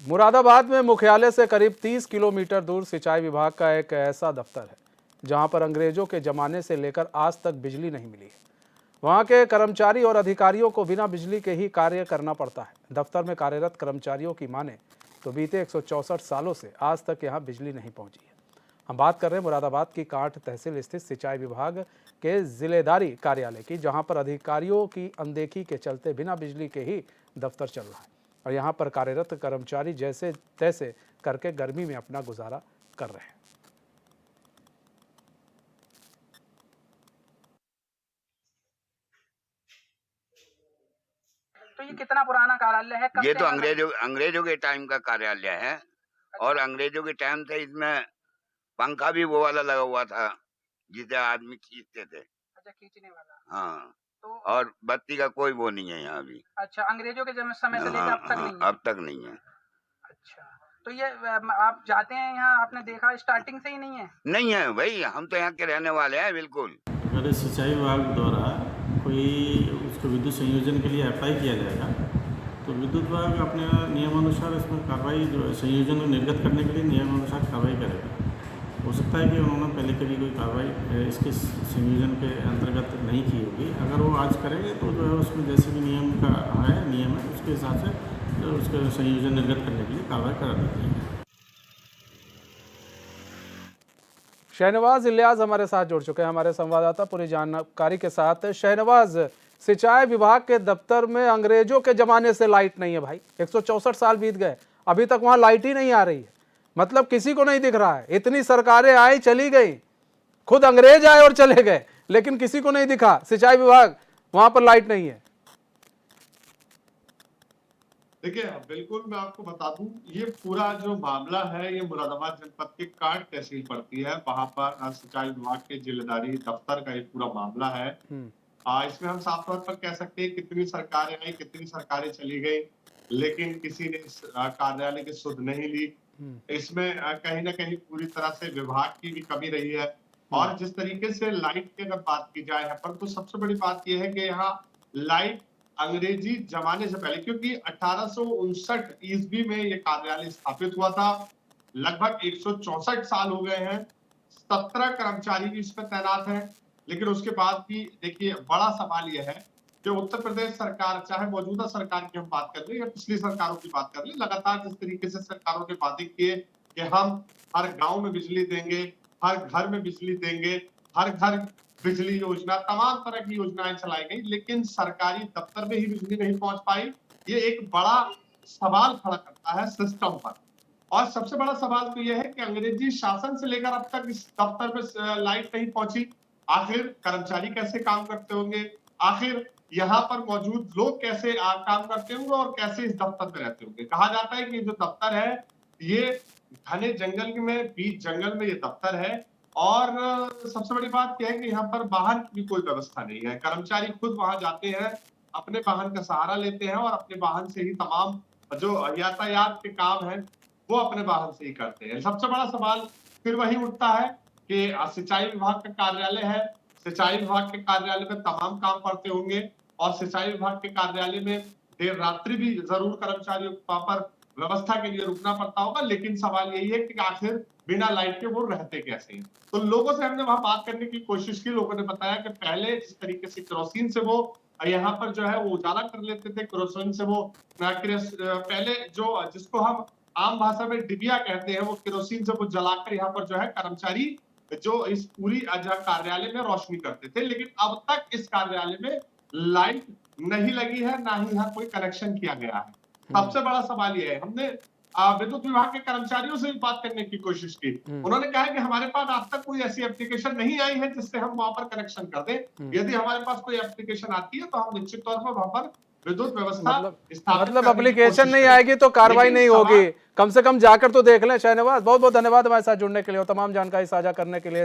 मुरादाबाद में मुख्यालय से करीब 30 किलोमीटर दूर सिंचाई विभाग का एक ऐसा दफ्तर है जहां पर अंग्रेजों के जमाने से लेकर आज तक बिजली नहीं मिली है। वहां के कर्मचारी और अधिकारियों को बिना बिजली के ही कार्य करना पड़ता है। दफ्तर में कार्यरत कर्मचारियों की माने तो बीते 164 सालों से आज तक यहां बिजली नहीं पहुंची है। हम बात कर रहे हैं मुरादाबाद की कांठ तहसील स्थित सिंचाई विभाग के जिलेदारी कार्यालय की, जहां पर अधिकारियों की अनदेखी के चलते बिना बिजली के ही दफ्तर चल रहा है और यहाँ पर कार्यरत कर्मचारी जैसे तैसे करके गर्मी में अपना गुजारा कर रहे हैं। तो ये कितना पुराना कार्यालय है? ये तो अंग्रेजों के टाइम का कार्यालय है। अच्छा। और अंग्रेजों के टाइम से इसमें पंखा भी वो वाला लगा हुआ था जिसे आदमी खींचते थे। अच्छा, खींचने वाला। हाँ। तो और बत्ती का कोई वो नहीं है यहाँ अभी। अच्छा, अंग्रेजों के समय से लेकर अब तक नहीं है? अब तक नहीं है। अच्छा, तो ये आप जाते हैं यहाँ, आपने देखा स्टार्टिंग से ही नहीं है? नहीं है भाई, हम तो यहाँ के रहने वाले हैं बिल्कुल। अगर सिंचाई विभाग द्वारा कोई उसको विद्युत संयोजन के लिए अप्लाई किया जाएगा तो विद्युत विभाग अपने नियमानुसार इसमें कार्रवाई जो संयोजन को निर्गत करने के लिए नियमानुसार कार्रवाई करेगा। हो सकता है कि उन्होंने पहले कभी कोई कार्रवाई इसके संयोजन के अंतर्गत नहीं की होगी। अगर वो आज करेंगे तो जो है उसमें जैसे भी नियम का नियम है उसके हिसाब से तो उसके संयोजन निर्गत करने के लिए कार्रवाई करा देती है। शहनवाज इलियास हमारे साथ जुड़ चुके हैं, हमारे संवाददाता पूरी जानकारी के साथ। शहनवाज, सिंचाई विभाग के दफ्तर में अंग्रेजों के जमाने से लाइट नहीं है भाई, 164 साल बीत गए, अभी तक वहां लाइट ही नहीं आ रही है। मतलब किसी को नहीं दिख रहा है। इतनी सरकारें आई चली गई, खुद अंग्रेज आए और चले गए, लेकिन किसी को नहीं दिखा सिंचाई विभाग, वहां पर लाइट नहीं है। देखिए, बिल्कुल मैं आपको बता दूं, ये पूरा जो मामला है ये मुरादाबाद जनपद के कांठ तहसील पड़ती है, वहां पर सिंचाई विभाग के जिलेदारी दफ्तर का ये पूरा मामला है। इसमें हम साफ तौर पर कह सकते हैं कितनी सरकारें आई, कितनी सरकारें चली गई, लेकिन किसी ने इस कार्यालय की सुध नहीं ली। इसमें कहीं ना कहीं पूरी तरह से विभाग की भी कमी रही है। और जिस तरीके से लाइट की अगर बात की जाए यहाँ पर, तो सबसे बड़ी बात यह है कि यहाँ लाइट अंग्रेजी जमाने से पहले, क्योंकि 1859 ईस्वी में ये कार्यालय स्थापित हुआ था, लगभग 164 साल हो गए हैं, 17 कर्मचारी भी इसमें तैनात हैं। लेकिन उसके बाद भी देखिए, बड़ा सवाल यह है कि उत्तर प्रदेश सरकार, चाहे मौजूदा सरकार की हम बात कर लें या पिछली सरकारों की बात कर लें, लगातार जिस तरीके से सरकारों ने वादे किए कि हम हर गांव में बिजली देंगे, हर घर में बिजली देंगे, हर घर बिजली योजना, तमाम तरह की योजनाएं चलाई गई, लेकिन सरकारी दफ्तर में ही बिजली नहीं पहुंच पाई। ये एक बड़ा सवाल खड़ा करता है सिस्टम पर। और सबसे बड़ा सवाल तो यह है कि अंग्रेजी शासन से लेकर अब तक इस दफ्तर में लाइट नहीं पहुंची। आखिर कर्मचारी कैसे काम करते होंगे, आखिर यहाँ पर मौजूद लोग कैसे काम करते होंगे और कैसे इस दफ्तर में रहते होंगे। कहा जाता है कि जो दफ्तर है ये घने जंगल में, बीच जंगल में ये दफ्तर है। और सबसे बड़ी बात यह है कि यहाँ पर वाहन की भी कोई व्यवस्था नहीं है। कर्मचारी खुद वहां जाते हैं, अपने वाहन का सहारा लेते हैं और अपने वाहन से ही तमाम जो यातायात के काम है वो अपने वाहन से ही करते हैं। सबसे बड़ा सवाल फिर वही उठता है कि सिंचाई विभाग का कार्यालय है, सिंचाई विभाग के कार्यालय में तमाम काम पड़ते होंगे और सिंचाई विभाग के कार्यालय में देर रात्रि भी जरूर कर्मचारियों को वहां पर व्यवस्था के लिए रुकना पड़ता होगा। लेकिन सवाल यही है कि आखिर बिना लाइट के वो रहते कैसे हैं। तो लोगों से हमने वहां बात करने की कोशिश की, लोगों ने बताया कि पहले जिस तरीके से केरोसिन से वो यहाँ पर जो है वो उजाला कर लेते थे, केरोसिन से वो पहले जो जिसको हम आम भाषा में डिबिया कहते हैं, वो केरोसिन से वो जलाकर यहाँ पर जो है कर्मचारी जो इस पूरी कार्यालय में रोशनी करते थे। लेकिन अब तक इस कार्यालय में लाइट नहीं लगी है, ना ही यहाँ कोई कनेक्शन किया गया है। सबसे बड़ा सवाल यह है, हमने विद्युत विभाग के कर्मचारियों से भी बात करने की कोशिश की। उन्होंने कहा कि हमारे पास आज तक कोई ऐसी एप्लीकेशन नहीं आई है जिससे हम वहां पर कनेक्शन कर दें। यदि हमारे पास कोई एप्लीकेशन आती है तो हम निश्चित तौर पर वहां पर विद्युत व्यवस्था मतलब एप्लीकेशन नहीं आएगी तो कार्रवाई नहीं होगी। कम से कम जाकर तो देख लें। शहनवाज, बहुत बहुत धन्यवाद हमारे साथ जुड़ने के लिए और तमाम जानकारी साझा करने के लिए।